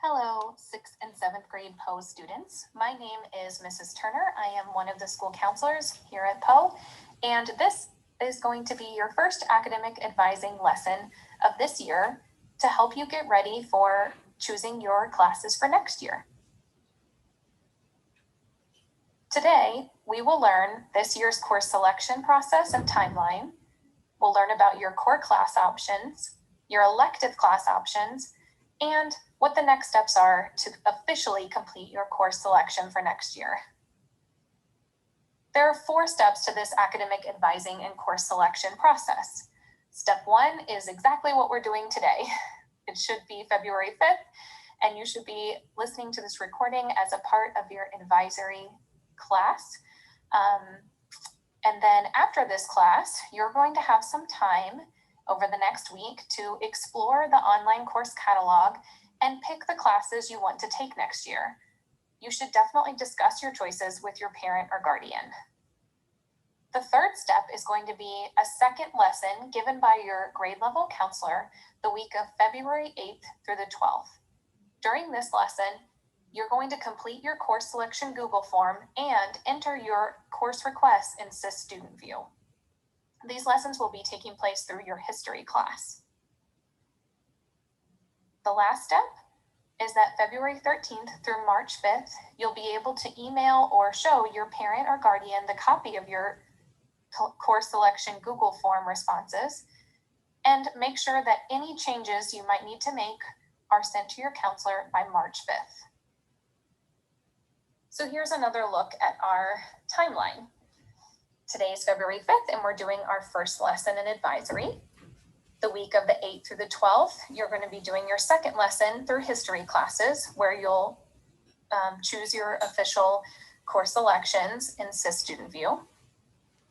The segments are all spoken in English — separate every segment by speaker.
Speaker 1: Hello, 6th and 7th grade Poe students. My name is Mrs. Turner. I am one of the school counselors here at Poe, and this is going to be your first academic advising lesson of this year to help you get ready for choosing your classes for next year. Today, we will learn this year's course selection process and timeline. We'll learn about your core class options, your elective class options, and what the next steps are to officially complete your course selection for next year. There are 4 steps to this academic advising and course selection process. Step 1 is exactly what we're doing today. It should be February 5th, and you should be listening to this recording as a part of your advisory class. And then after this class, you're going to have some time over the next week to explore the online course catalog and pick the classes you want to take next year. You should definitely discuss your choices with your parent or guardian. The third step is going to be a second lesson given by your grade level counselor the week of February 8th through the 12th. During this lesson, you're going to complete your course selection Google form and enter your course requests in SIS Student View. These lessons will be taking place through your history class. The last step is that February 13th through March 5th, you'll be able to email or show your parent or guardian the copy of your course selection Google form responses, and make sure that any changes you might need to make are sent to your counselor by March 5th. So here's another look at our timeline. Today is February 5th, and we're doing our first lesson in advisory. The week of the 8th through the 12th, you're going to be doing your second lesson through history classes, where you'll choose your official course selections in SIS Student View.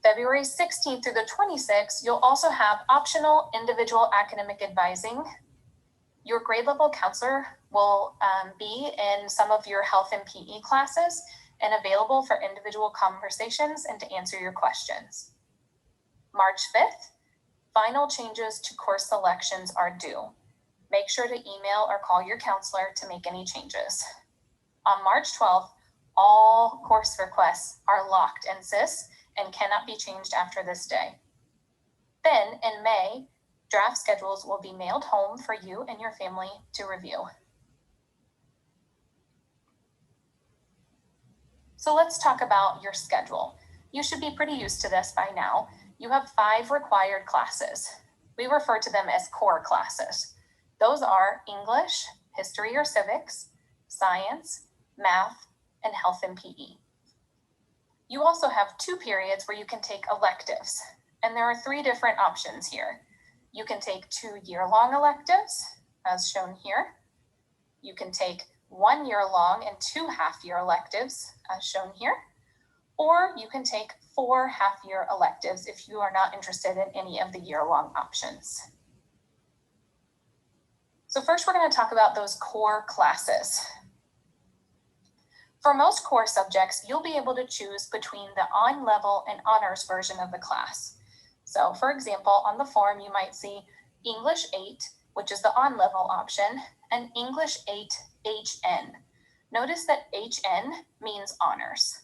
Speaker 1: February 16th through the 26th, you'll also have optional individual academic advising. Your grade level counselor will be in some of your health and PE classes and available for individual conversations and to answer your questions. March 5th, final changes to course selections are due. Make sure to email or call your counselor to make any changes. On March 12th, all course requests are locked in SIS and cannot be changed after this day. Then in May, draft schedules will be mailed home for you and your family to review. So let's talk about your schedule. You should be pretty used to this by now. You have 5 required classes. We refer to them as core classes. Those are English, history or civics, science, math, and health and PE. You also have 2 periods where you can take electives, and there are 3 different options here. You can take 2 year-long electives, as shown here. You can take 1 year-long and 2 half-year electives, as shown here. Or you can take 4 half-year electives if you are not interested in any of the year-long options. So first, we're going to talk about those core classes. For most core subjects, you'll be able to choose between the on-level and honors version of the class. So for example, on the form, you might see English 8, which is the on-level option, and English 8 HN. Notice that HN means honors.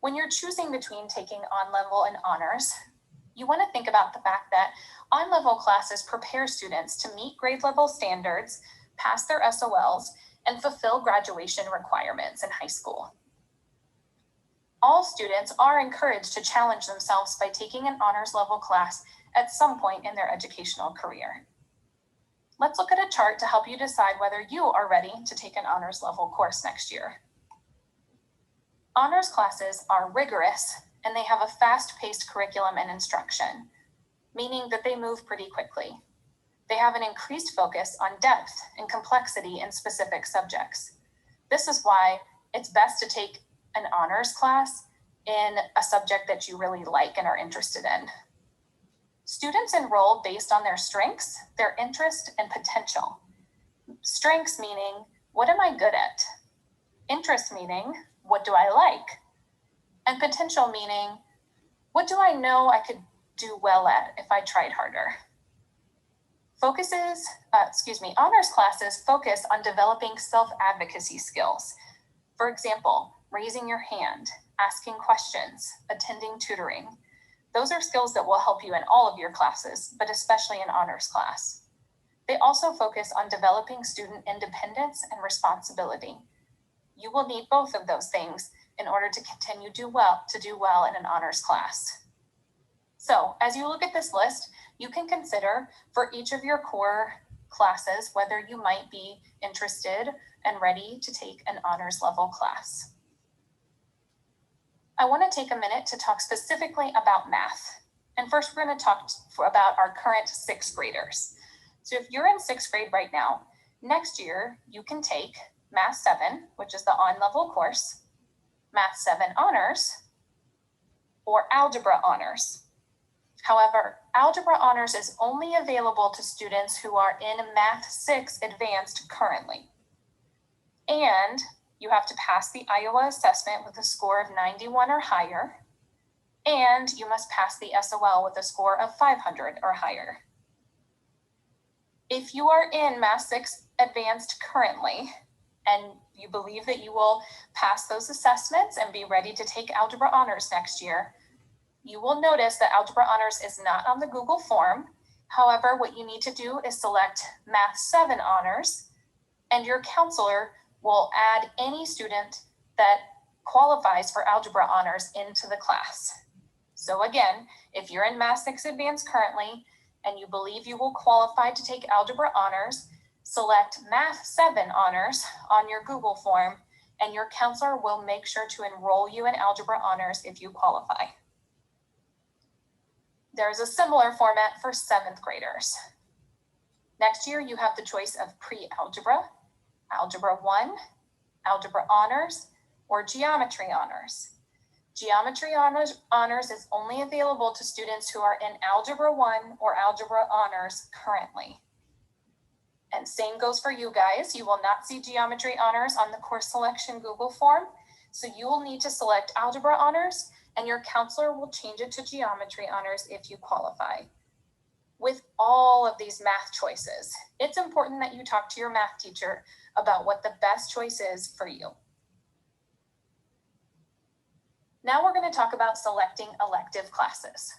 Speaker 1: When you're choosing between taking on-level and honors, you want to think about the fact that on-level classes prepare students to meet grade level standards, pass their SOLs, and fulfill graduation requirements in high school. All students are encouraged to challenge themselves by taking an honors level class at some point in their educational career. Let's look at a chart to help you decide whether you are ready to take an honors level course next year. Honors classes are rigorous, and they have a fast-paced curriculum and instruction, meaning that they move pretty quickly. They have an increased focus on depth and complexity in specific subjects. This is why it's best to take an honors class in a subject that you really like and are interested in. Students enroll based on their strengths, their interest, and potential. Strengths meaning, what am I good at? Interest meaning, what do I like? And potential meaning, what do I know I could do well at if I tried harder? Honors classes focus on developing self-advocacy skills. For example, raising your hand, asking questions, attending tutoring. Those are skills that will help you in all of your classes, but especially in honors class. They also focus on developing student independence and responsibility. You will need both of those things in order to continue to do well in an honors class. So as you look at this list, you can consider for each of your core classes whether you might be interested and ready to take an honors level class. I want to take a minute to talk specifically about math. And first, we're going to talk about our current 6th graders. So if you're in 6th grade right now, next year you can take Math 7, which is the on-level course, Math 7 Honors, or Algebra Honors. However, Algebra Honors is only available to students who are in Math 6 Advanced currently. And you have to pass the Iowa assessment with a score of 91 or higher, and you must pass the SOL with a score of 500 or higher. If you are in Math 6 Advanced currently, and you believe that you will pass those assessments and be ready to take Algebra Honors next year, you will notice that Algebra Honors is not on the Google form. However, what you need to do is select Math 7 Honors, and your counselor will add any student that qualifies for Algebra Honors into the class. So again, if you're in Math 6 Advanced currently, and you believe you will qualify to take Algebra Honors, select Math 7 Honors on your Google form, and your counselor will make sure to enroll you in Algebra Honors if you qualify. There's a similar format for 7th graders. Next year, you have the choice of pre-algebra, Algebra 1, Algebra Honors, or Geometry Honors. Geometry Honors is only available to students who are in Algebra 1 or Algebra Honors currently. And same goes for you guys. You will not see Geometry Honors on the course selection Google form, so you will need to select Algebra Honors, and your counselor will change it to Geometry Honors if you qualify. With all of these math choices, it's important that you talk to your math teacher about what the best choice is for you. Now we're going to talk about selecting elective classes.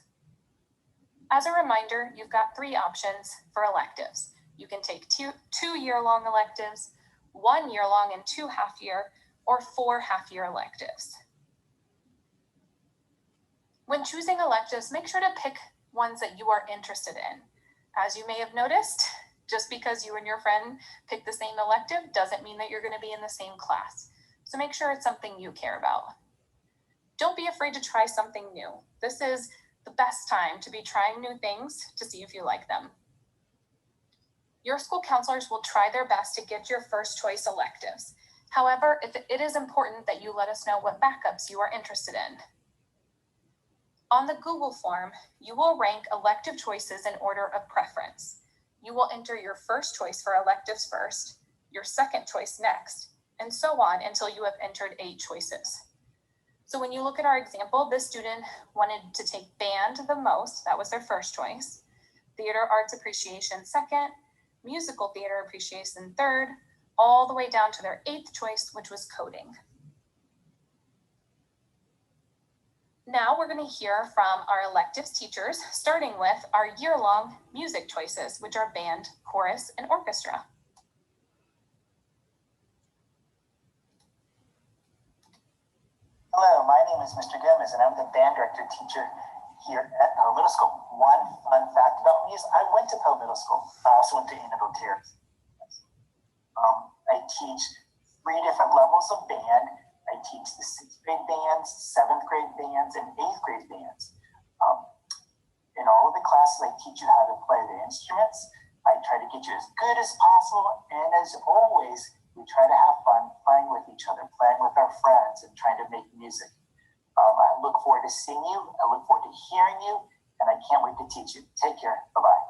Speaker 1: As a reminder, you've got 3 options for electives. You can take 2 year-long electives, 1 year-long and 2 half-year, or 4 half-year electives. When choosing electives, make sure to pick ones that you are interested in. As you may have noticed, just because you and your friend pick the same elective doesn't mean that you're going to be in the same class. So make sure it's something you care about. Don't be afraid to try something new. This is the best time to be trying new things to see if you like them. Your school counselors will try their best to get your first choice electives. However, it is important that you let us know what backups you are interested in. On the Google form, you will rank elective choices in order of preference. You will enter your first choice for electives first, your second choice next, and so on until you have entered 8 choices. So when you look at our example, this student wanted to take band the most, that was their first choice, theater arts appreciation second, musical theater appreciation third, all the way down to their 8th choice, which was coding. Now we're going to hear from our electives teachers, starting with our year-long music choices, which are band, chorus, and orchestra.
Speaker 2: Hello, my name is Mr. Gomez, and I'm the band director teacher here at Poe Middle School. One fun fact about me is I went to Poe Middle School. I also went to Annabelle Terrace. I teach 3 different levels of band. I teach the 6th grade bands, 7th grade bands, and 8th grade bands. In all of the classes, I teach you how to play the instruments. I try to get you as good as possible, and as always, we try to have fun playing with each other, playing with our friends, and trying to make music. I look forward to seeing you. I look forward to hearing you, and I can't wait to teach you. Take care. Bye-bye.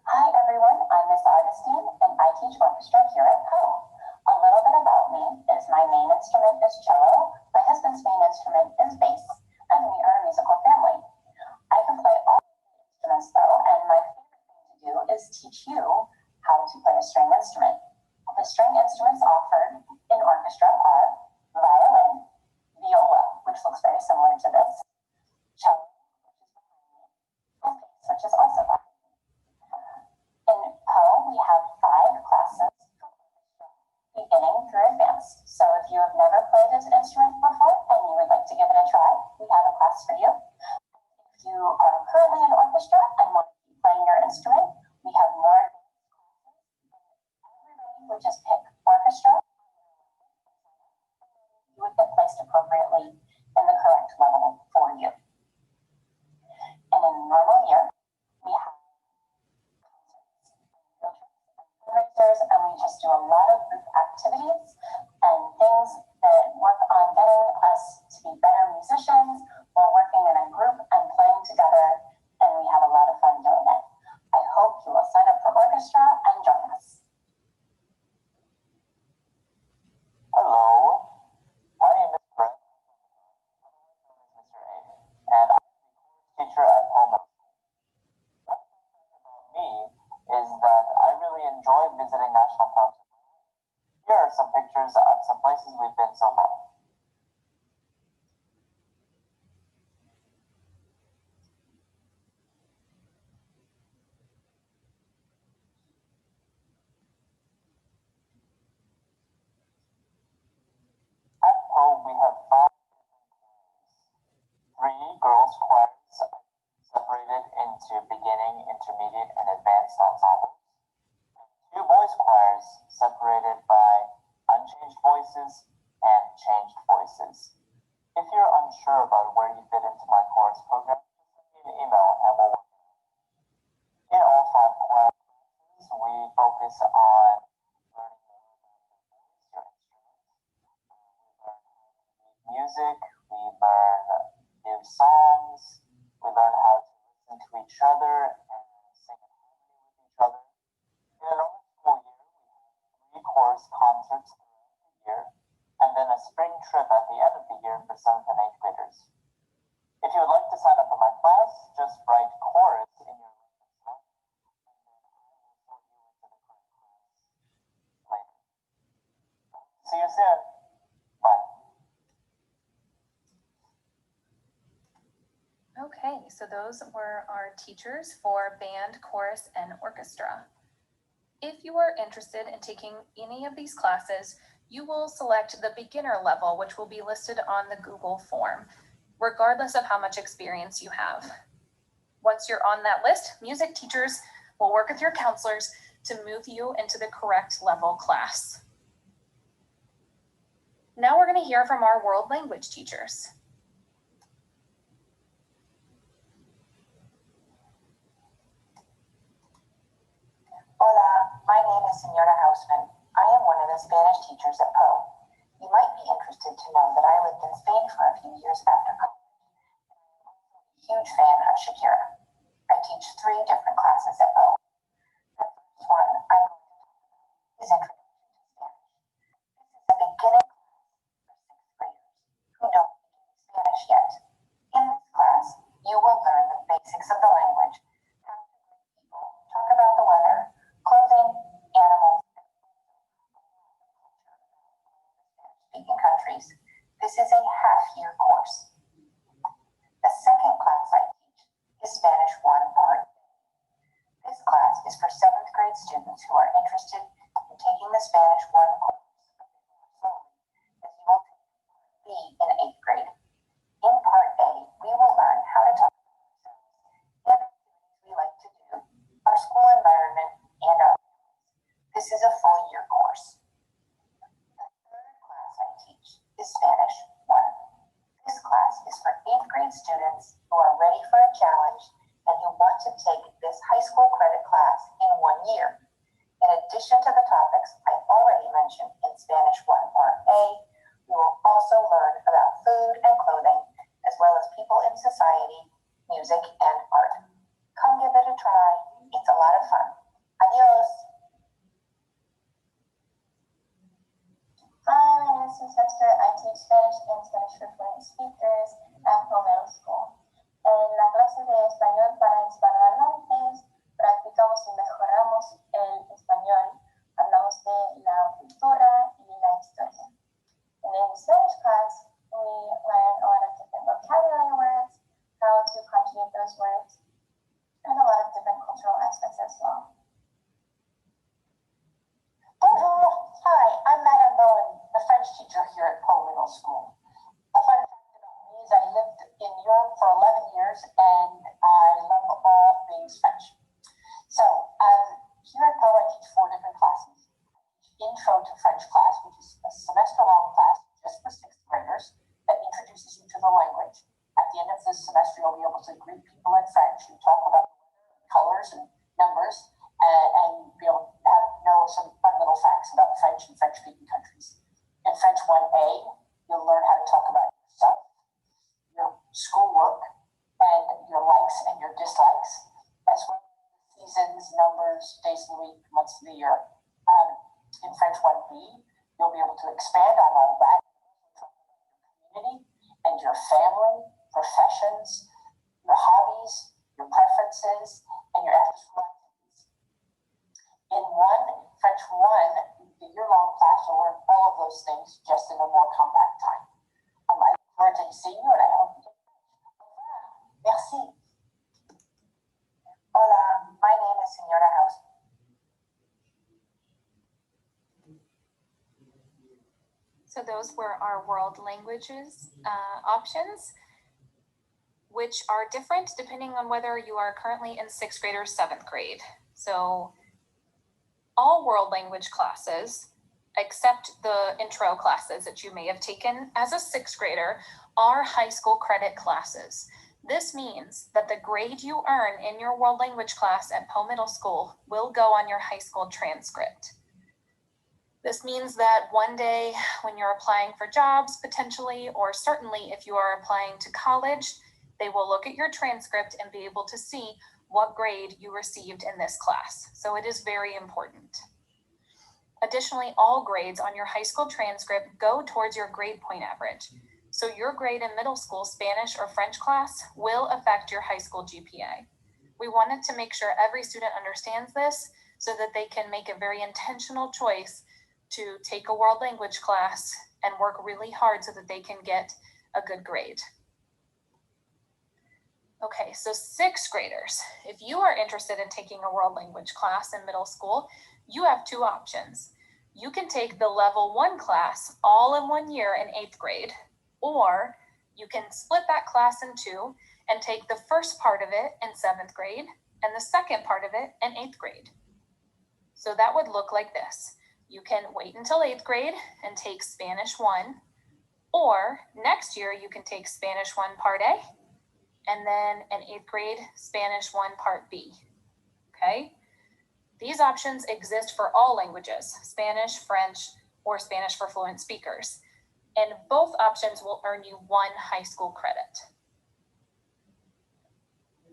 Speaker 3: Hi, everyone. I'm Miss Augustine, and I teach orchestra here at Poe. A little bit about me is my main instrument is cello, my husband's main instrument is bass, and we are a musical family. I can play all instruments though, and my favorite which looks very similar to this. Cello, which is also behind me. In Poe, we have 5 classes, beginning through advanced. So if you have never played this instrument before and you would like to give it a try, we have a class for you. If you are currently in orchestra and want to keep playing your instrument, we have more everybody would just pick orchestra. You would get placed appropriately in the correct level for you. And in a normal year, we have fundraisers, and we just do a lot of group activities and things that work on getting us to be better musicians while working in a group and playing together, and we have a lot of fun doing it. I hope you will sign up for orchestra and join us.
Speaker 2: Hello, my name is Brett, Mr. A, and I'm a teacher at home. What about me is that I really enjoy visiting national parks. Here are some pictures of some places we've been so far. At Poe, we have 5 3 girls choirs separated into beginning, intermediate, and advanced ensembles. 2 boys choirs separated by unchanged voices and changed voices. If you're unsure about where you fit into my chorus program, just send me an email and we'll work it out. In all 5 choir classes, we focus on learning more about your instrument. We learn music, we learn new songs, we learn how to listen to each other and sing in harmony with each other. In a normal school year, we have 3 chorus concerts throughout the year, and then a spring trip at the end of the year for 7th and 8th graders. If you would like to sign up for my class, just write chorus in your reference book, and then I will sort you into the correct class later. See you soon. Bye.
Speaker 1: Okay, so those were our teachers for band, chorus, and orchestra. If you are interested in taking any of these classes, you will select the beginner level, which will be listed on the Google form, regardless of how much experience you have. Once you're on that list, music teachers will work with your counselors to move you into the correct level class. Now we're going to hear from our world language teachers.
Speaker 3: Hola, my name is Senora Hausman. I am one of the Spanish teachers at Poe. You might be interested to know that I lived in Spain for a few years after college. I'm a huge fan of Shakira. I teach 3 different classes at Poe. The first one I'm going to talk about is Introduction to Spanish. This is a beginning class for 6th graders who don't speak Spanish yet. In this class, you will learn the basics of the language, how to greet people, talk about the weather, clothing, animals, and speaking countries. This is a half-year course. The second class I teach is Spanish 1 Part A. This class is for 7th grade students who are interested in taking the Spanish 1 course as you will take Part B in 8th grade. In Part A, we will learn how to talk about ourselves and activities we like to do, our school environment, and our families. This is a full year course. The third class I teach is Spanish 1. This class is for 8th grade students who are ready for a challenge and who want to take this high school credit class in 1 year. In addition to the topics I already mentioned in Spanish 1 Part A, we will also learn about food and clothing, as well as people in society, music, and art. Come give it a try. It's a lot of fun. Adios. Hi, my name is Sylvester. I teach Spanish and Spanish for fluent speakers at Poe Middle School. En la clase de español para hispanohablantes, practicamos y mejoramos el español. Hablamos de la cultura y la historia. In the Spanish class, we learn a lot of years, and I love all things French. So here at Poe, I teach 4 different classes. Intro to French class, which is a semester-long class just for 6th graders that introduces you to the language. At the end of this semester, you'll be able to greet people in French and talk about colors and numbers, and be able to know some fun little facts about French and French-speaking countries. In French 1A, you'll learn how to talk about yourself, your schoolwork, and your likes and your dislikes, as well as seasons, numbers, days of the week, months of the year. In French 1B, you'll be able to expand on all that, community and your family, professions, your hobbies, your preferences, and your after-school activities. In French 1, the year-long class, you'll learn all of those things just in a more compact time. I look forward to seeing you, and I hope you get French. Merci. Hola, my name is Senora House.
Speaker 1: So those were our world languages options, which are different depending on whether you are currently in 6th grade or 7th grade. So all world language classes, except the intro classes that you may have taken as a 6th grader, are high school credit classes. This means that the grade you earn in your world language class at Poe Middle School will go on your high school transcript. This means that one day when you're applying for jobs potentially, or certainly if you are applying to college, they will look at your transcript and be able to see what grade you received in this class. So it is very important. Additionally, all grades on your high school transcript go towards your grade point average. So your grade in middle school Spanish or French class will affect your high school GPA. We wanted to make sure every student understands this so that they can make a very intentional choice to take a world language class and work really hard so that they can get a good grade. Okay, so 6th graders, if you are interested in taking a world language class in middle school, you have 2 options. You can take the level 1 class all in 1 year in 8th grade, or you can split that class in 2 and take the first part of it in 7th grade and the second part of it in 8th grade. So that would look like this. You can wait until 8th grade and take Spanish 1, or next year you can take Spanish 1 Part A, and then in 8th grade, Spanish 1 Part B, okay? These options exist for all languages, Spanish, French, or Spanish for fluent speakers, and both options will earn you 1 high school credit.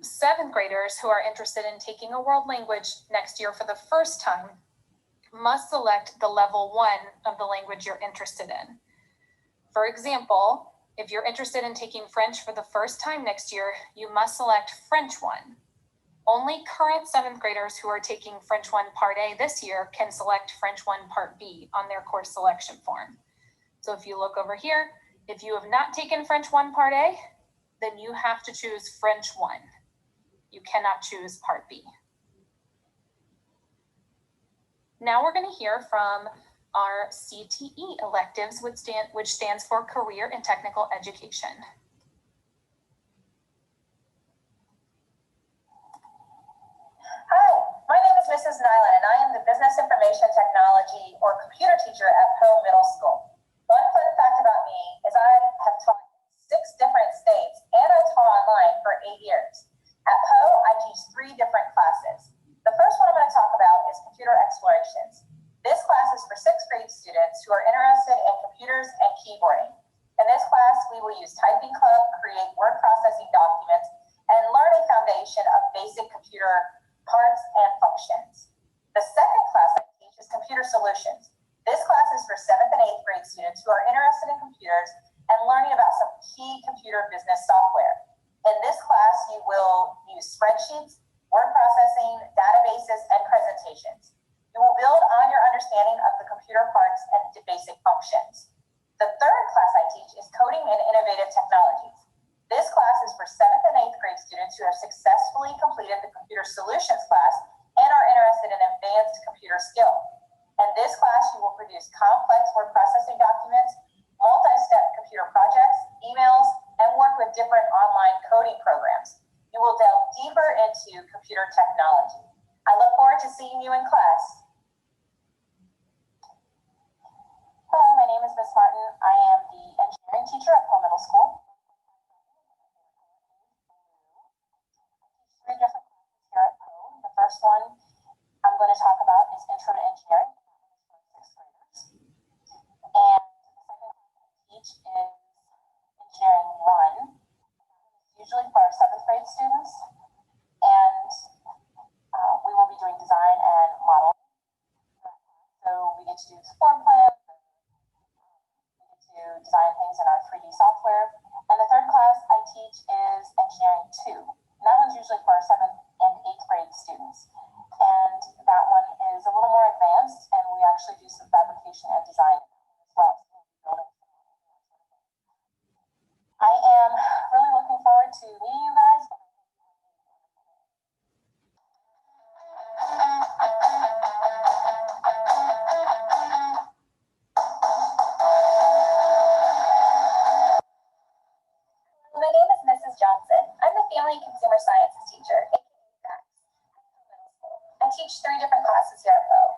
Speaker 1: 7th graders who are interested in taking a world language next year for the first time must select the level 1 of the language you're interested in. For example, if you're interested in taking French for the first time next year, you must select French 1. Only current 7th graders who are taking French 1 Part A this year can select French 1 Part B on their course selection form. So if you look over here, if you have not taken French 1 Part A, then you have to choose French 1. You cannot choose Part B. Now we're going to hear from our CTE electives, which stands for Career and Technical Education.
Speaker 3: Hi, my name is Mrs. Nyland, and I am the Business Information Technology or Computer Teacher at Poe Middle School. One fun fact about me is I have taught in 6 different states, and I taught online for 8 years. At Poe, I teach 3 different classes. The first one I'm going to talk about is Computer Explorations. This class is for 6th grade students who are interested in computers and keyboarding. In this class, we will use Typing Club, create word processing documents, and learn a foundation of basic computer parts and functions. The second class I teach is Computer Solutions. This class is for 7th and 8th grade students who are interested in computers and learning about some key computer business software. In this class, you will use spreadsheets, word processing, databases, and presentations. You will build on your understanding of the computer parts and basic functions. The third class I teach is Coding and Innovative Technologies. This class is for 7th and 8th grade students who have successfully completed the Computer Solutions class and are interested in advanced computer skill. In this class, you will produce complex word processing documents, multi-step computer projects, emails, and work with different online coding programs. into computer technology. I look forward to seeing you in class. Hello, my name is Miss Martin. I am the engineering teacher at Poe Middle School. Three different classes here at Poe. The first one I'm going to talk about is Intro to Engineering for sixth graders. And the second class I teach is Engineering 1. Usually for our seventh grade students. And we will be doing design and modeling. So we get to do form plans, we get to design things in our 3D software. And the third class I teach is Engineering 2. And that one's usually for our seventh and eighth grade students. And that one is a little more advanced, and we actually do some fabrication and design as well. I am really looking forward to meeting you guys.
Speaker 1: My name is Mrs. Johnson. I'm the Family and Consumer Sciences teacher, aka FACS. I teach 3 different classes here at Poe.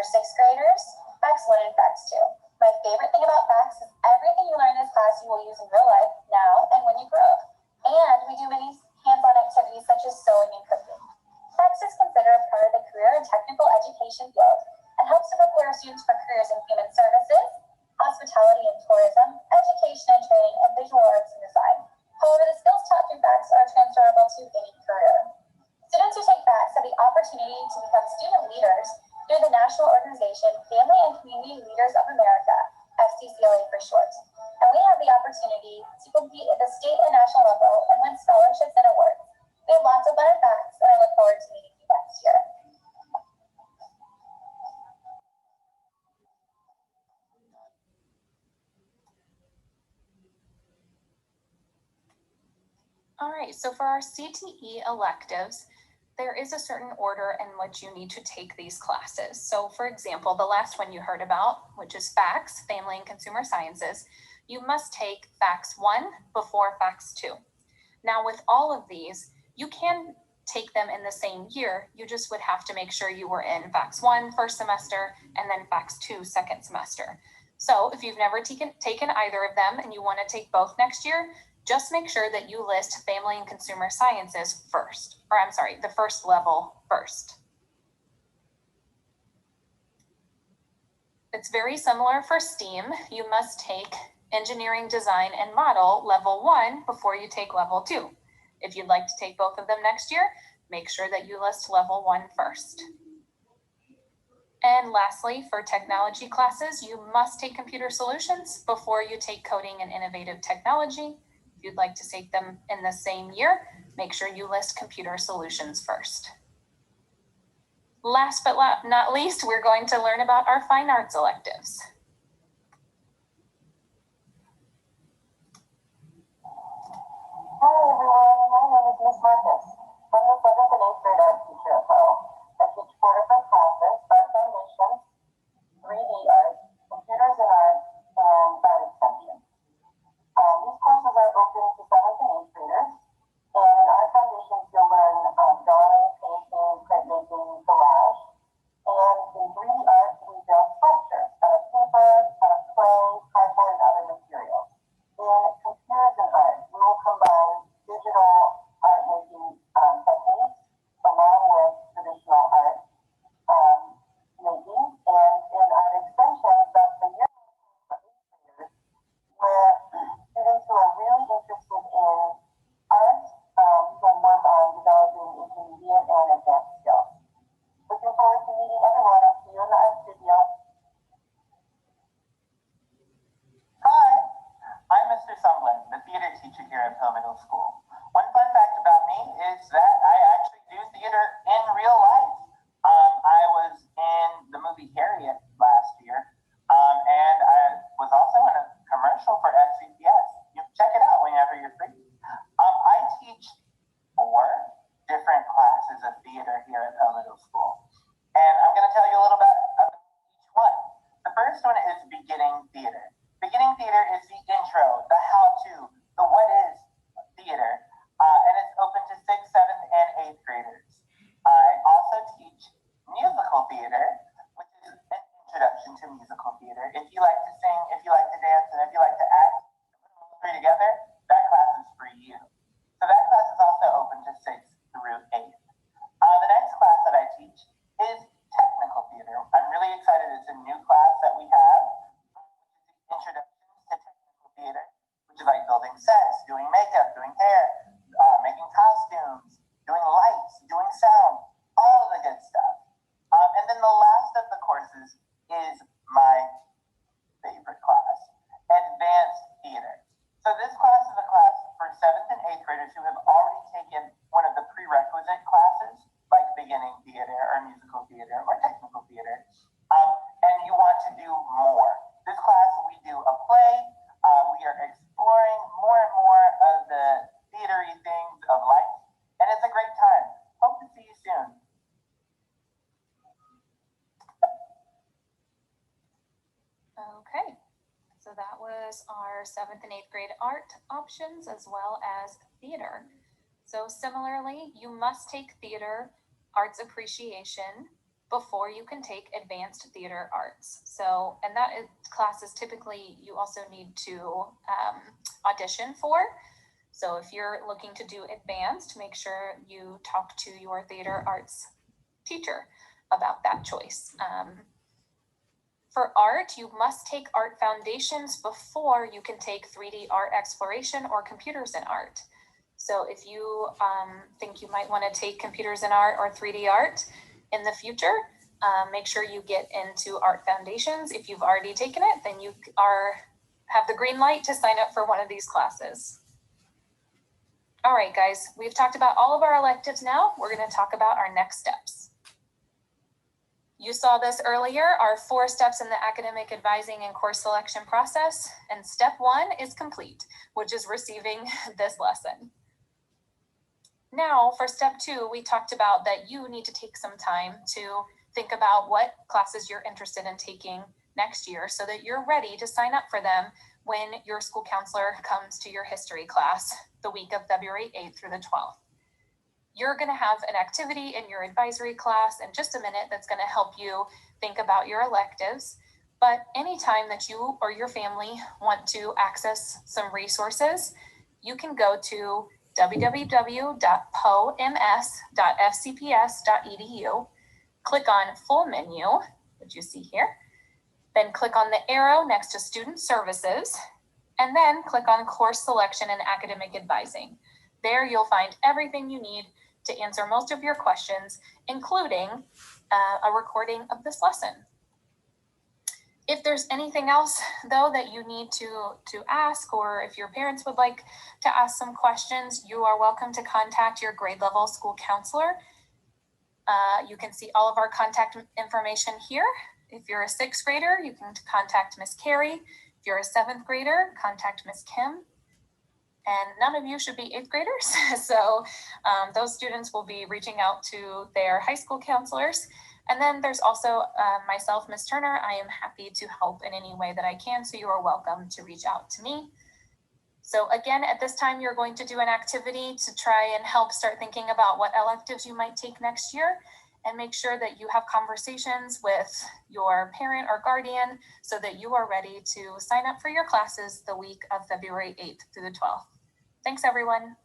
Speaker 1: For 6th graders, FACS 1 and FACS 2. My favorite thing about FACS is everything you learn in this class you will use in real life now and when you grow up. And we do many hands-on activities such as sewing and cooking. FACS is considered a part of the career and technical education field and helps to prepare students for careers in human services, hospitality and tourism, education and training, and visual arts and design. However, the skills taught through FACS are transferable to any career. Students who take FACS have the opportunity to become student leaders through the national organization Family and Community Leaders of America, FCCLA for short. And we have the opportunity to compete at the state and national level and win scholarships and awards. We have lots of fun at FACS, and I look forward to meeting you next year. All right, so for our CTE electives, there is a certain order in which you need to take these classes. So for example, the last one you heard about, which is FACS, Family and Consumer Sciences, you must take FACS 1 before FACS 2. Now with all of these, you can take them in the same year. You just would have to make sure you were in FACS 1 first semester and then FACS 2 second semester. So if you've never taken either of them and you want to take both next year, just make sure that you list Family and Consumer Sciences first, or I'm sorry, the first level first. It's very similar for STEAM. You must take Engineering, Design, and Model level 1 before you take level 2. If you'd like to take both of them next year, make sure that you list level 1 first. And lastly, for technology classes, you must take Computer Solutions before you take Coding and Innovative Technology. If you'd like to take them in the same year, make sure you list Computer Solutions first. Last but not least, we're going to learn about our fine arts electives.
Speaker 3: Hi everyone, my name is Miss Marcus. I'm the 7th and 8th grade art teacher at Poe. I teach 4 different classes: art foundations, 3D art, computers and art, and art extension. These courses are open to 7th and 8th graders. And in art foundations, you'll learn drawing, painting, printmaking, collage. And in 3D art, we build sculptures out of paper, out of clay, cardboard, and other materials. In computers and art, we will combine digital art making techniques along with traditional art making. And in art extensions, that's the year for 8th graders, where students who are really interested in art can work on developing intermediate and advanced skills. Looking forward to meeting everyone. I'll see you in the art studio.
Speaker 2: Hi, I'm Mr. Sumlin, the theater teacher here at Poe Middle School. One fun fact about me is that I actually do theater in real life. I was in the movie Harriet last year, and I was also in a commercial for SCPS. You check it out whenever you're free. I teach 4 different classes of theater here at Poe Middle School, and I'm going to tell you a little bit about each one. The first one is beginning theater. Beginning theater is the intro, the how-to, the what is theater, and it's open to 6th, 7th, and 8th graders who have already taken one of the prerequisite classes, like beginning theater or musical theater or technical theater, and you want to do more. This class, we do a play. We are exploring more and more of the theatery things of life, and it's a great time. Hope to see you soon.
Speaker 1: Okay, so that was our 7th and 8th grade art options as well as theater. So similarly, you must take theater arts appreciation before you can take advanced theater arts. So, and that class is typically you also need to audition for. So if you're looking to do advanced, make sure you talk to your theater arts teacher about that choice. For art, you must take art foundations before you can take 3D art exploration or computers in art. So if you think you might want to take computers in art or 3D art in the future, make sure you get into art foundations. If you've already taken it, then you have the green light to sign up for one of these classes. All right, guys, we've talked about all of our electives now. We're going to talk about our next steps. You saw this earlier, our 4 steps in the academic advising and course selection process. And step 1 is complete, which is receiving this lesson. Now for step 2, we talked about that you need to take some time to think about what classes you're interested in taking next year so that you're ready to sign up for them when your school counselor comes to your history class the week of February 8th through the 12th. You're going to have an activity in your advisory class in just a minute that's going to help you think about your electives. But anytime that you or your family want to access some resources, you can go to www.poms.fcps.edu, click on Full Menu, which you see here, then click on the arrow next to Student Services, and then click on Course Selection and Academic Advising. There you'll find everything you need to answer most of your questions, including a recording of this lesson. If there's anything else, though, that you need to ask, or if your parents would like to ask some questions, you are welcome to contact your grade level school counselor. You can see all of our contact information here. If you're a 6th grader, you can contact Miss Carrie. If you're a 7th grader, contact Miss Kim. And none of you should be 8th graders. So those students will be reaching out to their high school counselors. And then there's also myself, Miss Turner. I am happy to help in any way that I can. So you are welcome to reach out to me. So again, at this time, you're going to do an activity to try and help start thinking about what electives you might take next year, and make sure that you have conversations with your parent or guardian so that you are ready to sign up for your classes the week of February 8th through the 12th. Thanks, everyone.